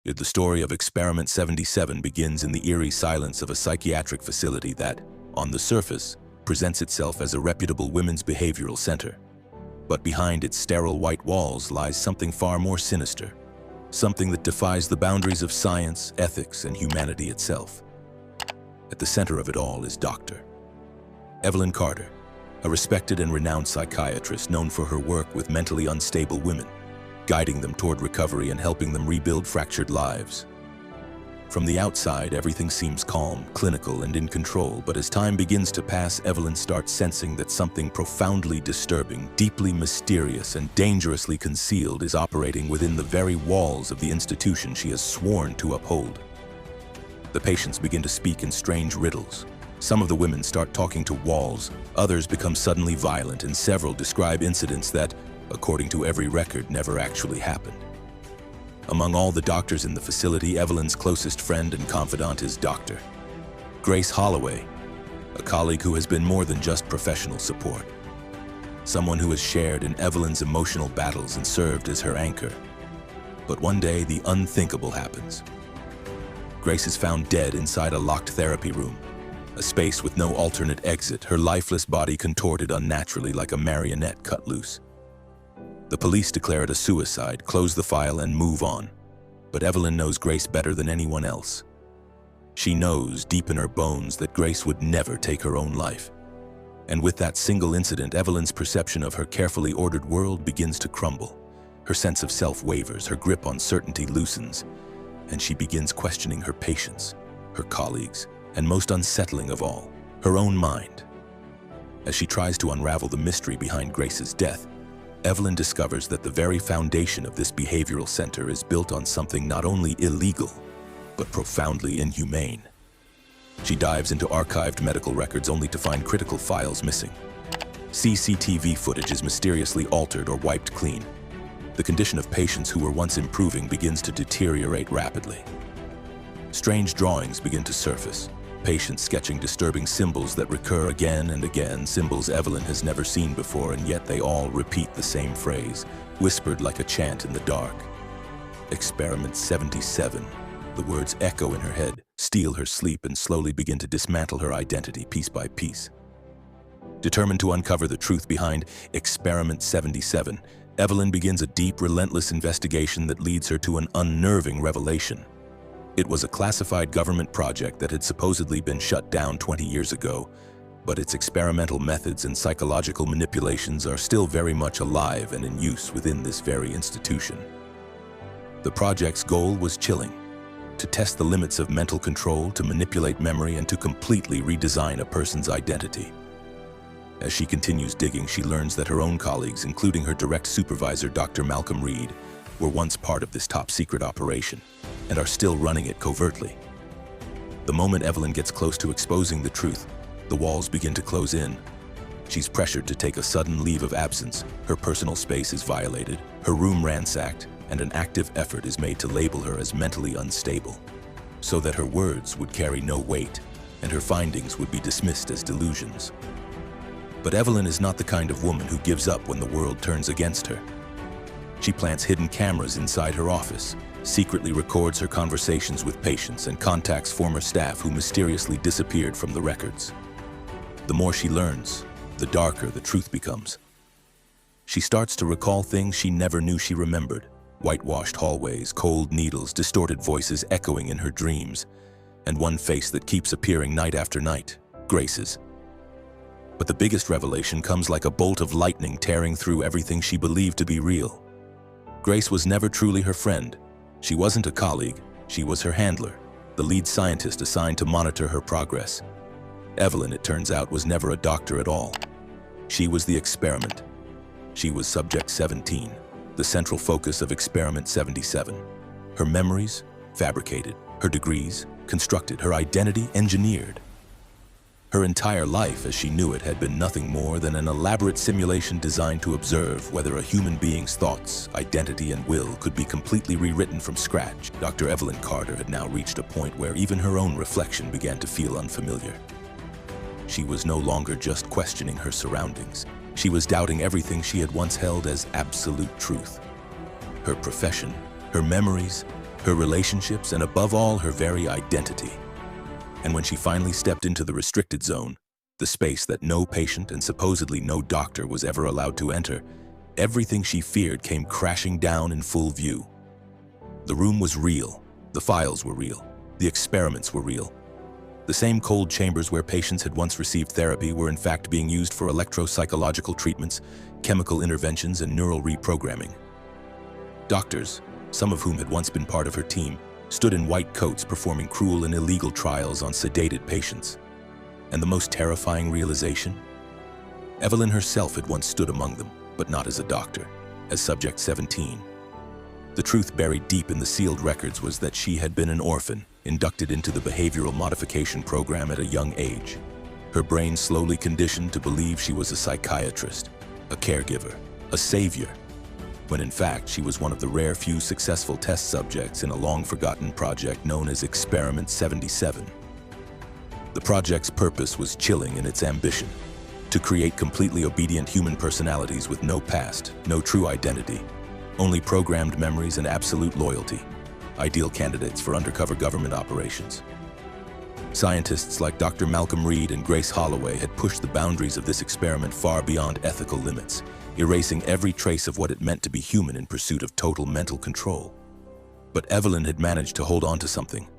The story of Experiment 77 begins in the eerie silence of a psychiatric facility that, on the surface, presents itself as a reputable women's behavioral center. But behind its sterile white walls lies something far more sinister, something that defies the boundaries of science, ethics, and humanity itself. At the center of it all is Dr. Evelyn Carter, a respected and renowned psychiatrist known for her work with mentally unstable women, guiding them toward recovery and helping them rebuild fractured lives. From the outside, everything seems calm, clinical, and in control, but as time begins to pass, Evelyn starts sensing that something profoundly disturbing, deeply mysterious, and dangerously concealed is operating within the very walls of the institution she has sworn to uphold. The patients begin to speak in strange riddles. Some of the women start talking to walls, others become suddenly violent, and several describe incidents that, according to every record, never actually happened. Among all the doctors in the facility, Evelyn's closest friend and confidant is Dr. Grace Holloway, a colleague who has been more than just professional support. Someone who has shared in Evelyn's emotional battles and served as her anchor. But one day, the unthinkable happens. Grace is found dead inside a locked therapy room, a space with no alternate exit, her lifeless body contorted unnaturally like a marionette cut loose. The police declare it a suicide, close the file, and move on. But Evelyn knows Grace better than anyone else. She knows deep in her bones that Grace would never take her own life. And with that single incident, Evelyn's perception of her carefully ordered world begins to crumble. Her sense of self wavers, her grip on certainty loosens, and she begins questioning her patients, her colleagues, and most unsettling of all, her own mind. As she tries to unravel the mystery behind Grace's death, Evelyn discovers that the very foundation of this behavioral center is built on something not only illegal, but profoundly inhumane. She dives into archived medical records only to find critical files missing. CCTV footage is mysteriously altered or wiped clean. The condition of patients who were once improving begins to deteriorate rapidly. Strange drawings begin to surface, patients sketching disturbing symbols that recur again and again, symbols Evelyn has never seen before, and yet they all repeat the same phrase, whispered like a chant in the dark. Experiment 77. The words echo in her head, steal her sleep, and slowly begin to dismantle her identity piece by piece. Determined to uncover the truth behind Experiment 77, Evelyn begins a deep, relentless investigation that leads her to an unnerving revelation. It was a classified government project that had supposedly been shut down 20 years ago, but its experimental methods and psychological manipulations are still very much alive and in use within this very institution. The project's goal was chilling, to test the limits of mental control, to manipulate memory, and to completely redesign a person's identity. As she continues digging, she learns that her own colleagues, including her direct supervisor, Dr. Malcolm Reed, were once part of this top-secret operation and are still running it covertly. The moment Evelyn gets close to exposing the truth, the walls begin to close in. She's pressured to take a sudden leave of absence. Her personal space is violated, her room ransacked, and an active effort is made to label her as mentally unstable, so that her words would carry no weight and her findings would be dismissed as delusions. But Evelyn is not the kind of woman who gives up when the world turns against her. She plants hidden cameras inside her office, secretly records her conversations with patients, and contacts former staff who mysteriously disappeared from the records. The more she learns, the darker the truth becomes. She starts to recall things she never knew she remembered. Whitewashed hallways, cold needles, distorted voices echoing in her dreams, and one face that keeps appearing night after night, Grace's. But the biggest revelation comes like a bolt of lightning tearing through everything she believed to be real. Grace was never truly her friend. She wasn't a colleague, she was her handler, the lead scientist assigned to monitor her progress. Evelyn, it turns out, was never a doctor at all. She was the experiment. She was Subject 17, the central focus of Experiment 77. Her memories, fabricated. Her degrees, constructed. Her identity, engineered. Her entire life, as she knew it, had been nothing more than an elaborate simulation designed to observe whether a human being's thoughts, identity, and will could be completely rewritten from scratch. Dr. Evelyn Carter had now reached a point where even her own reflection began to feel unfamiliar. She was no longer just questioning her surroundings. She was doubting everything she had once held as absolute truth. Her profession, her memories, her relationships, and above all, her very identity. And when she finally stepped into the restricted zone, the space that no patient and supposedly no doctor was ever allowed to enter, everything she feared came crashing down in full view. The room was real, the files were real, the experiments were real. The same cold chambers where patients had once received therapy were in fact being used for electropsychological treatments, chemical interventions, and neural reprogramming. Doctors, some of whom had once been part of her team, stood in white coats performing cruel and illegal trials on sedated patients. And the most terrifying realization? Evelyn herself had once stood among them, but not as a doctor, as Subject 17. The truth buried deep in the sealed records was that she had been an orphan, inducted into the behavioral modification program at a young age. Her brain slowly conditioned to believe she was a psychiatrist, a caregiver, a savior, when in fact she was one of the rare few successful test subjects in a long-forgotten project known as Experiment 77. The project's purpose was chilling in its ambition: to create completely obedient human personalities with no past, no true identity, only programmed memories and absolute loyalty, ideal candidates for undercover government operations. Scientists like Dr. Malcolm Reed and Grace Holloway had pushed the boundaries of this experiment far beyond ethical limits, erasing every trace of what it meant to be human in pursuit of total mental control. But Evelyn had managed to hold on to something,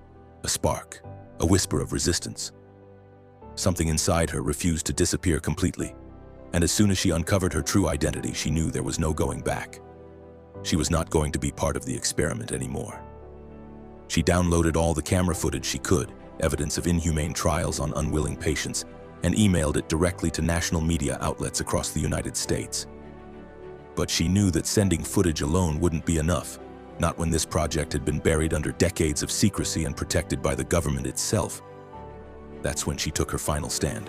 a spark, a whisper of resistance. Something inside her refused to disappear completely, and as soon as she uncovered her true identity, she knew there was no going back. She was not going to be part of the experiment anymore. She downloaded all the camera footage she could, evidence of inhumane trials on unwilling patients, and emailed it directly to national media outlets across the United States. But she knew that sending footage alone wouldn't be enough, not when this project had been buried under decades of secrecy and protected by the government itself. That's when she took her final stand.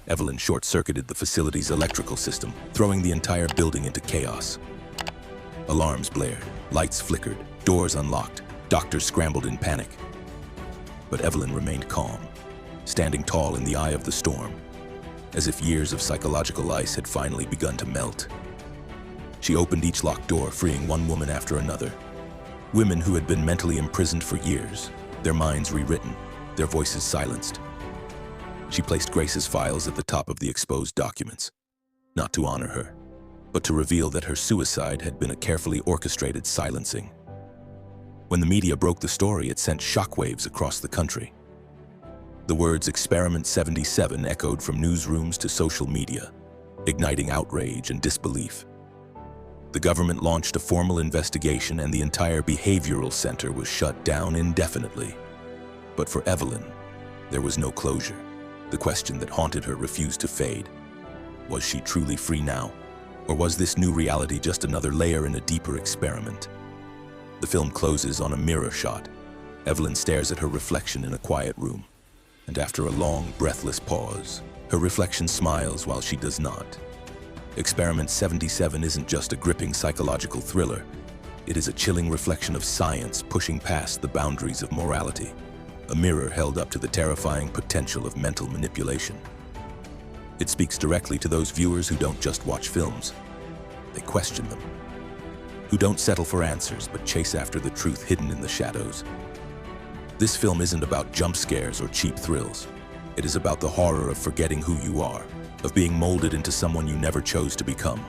Evelyn short-circuited the facility's electrical system, throwing the entire building into chaos. Alarms blared, lights flickered, doors unlocked, doctors scrambled in panic. But Evelyn remained calm, standing tall in the eye of the storm, as if years of psychological ice had finally begun to melt. She opened each locked door, freeing one woman after another. Women who had been mentally imprisoned for years, their minds rewritten, their voices silenced. She placed Grace's files at the top of the exposed documents, not to honor her, but to reveal that her suicide had been a carefully orchestrated silencing. When the media broke the story, it sent shockwaves across the country. The words Experiment 77 echoed from newsrooms to social media, igniting outrage and disbelief. The government launched a formal investigation, and the entire behavioral center was shut down indefinitely. But for Evelyn, there was no closure. The question that haunted her refused to fade. Was she truly free now? Or was this new reality just another layer in a deeper experiment? The film closes on a mirror shot. Evelyn stares at her reflection in a quiet room. And after a long, breathless pause, her reflection smiles while she does not. Experiment 77 isn't just a gripping psychological thriller. It is a chilling reflection of science pushing past the boundaries of morality. A mirror held up to the terrifying potential of mental manipulation. It speaks directly to those viewers who don't just watch films. They question them. Who don't settle for answers, but chase after the truth hidden in the shadows. This film isn't about jump scares or cheap thrills. It is about the horror of forgetting who you are, of being molded into someone you never chose to become.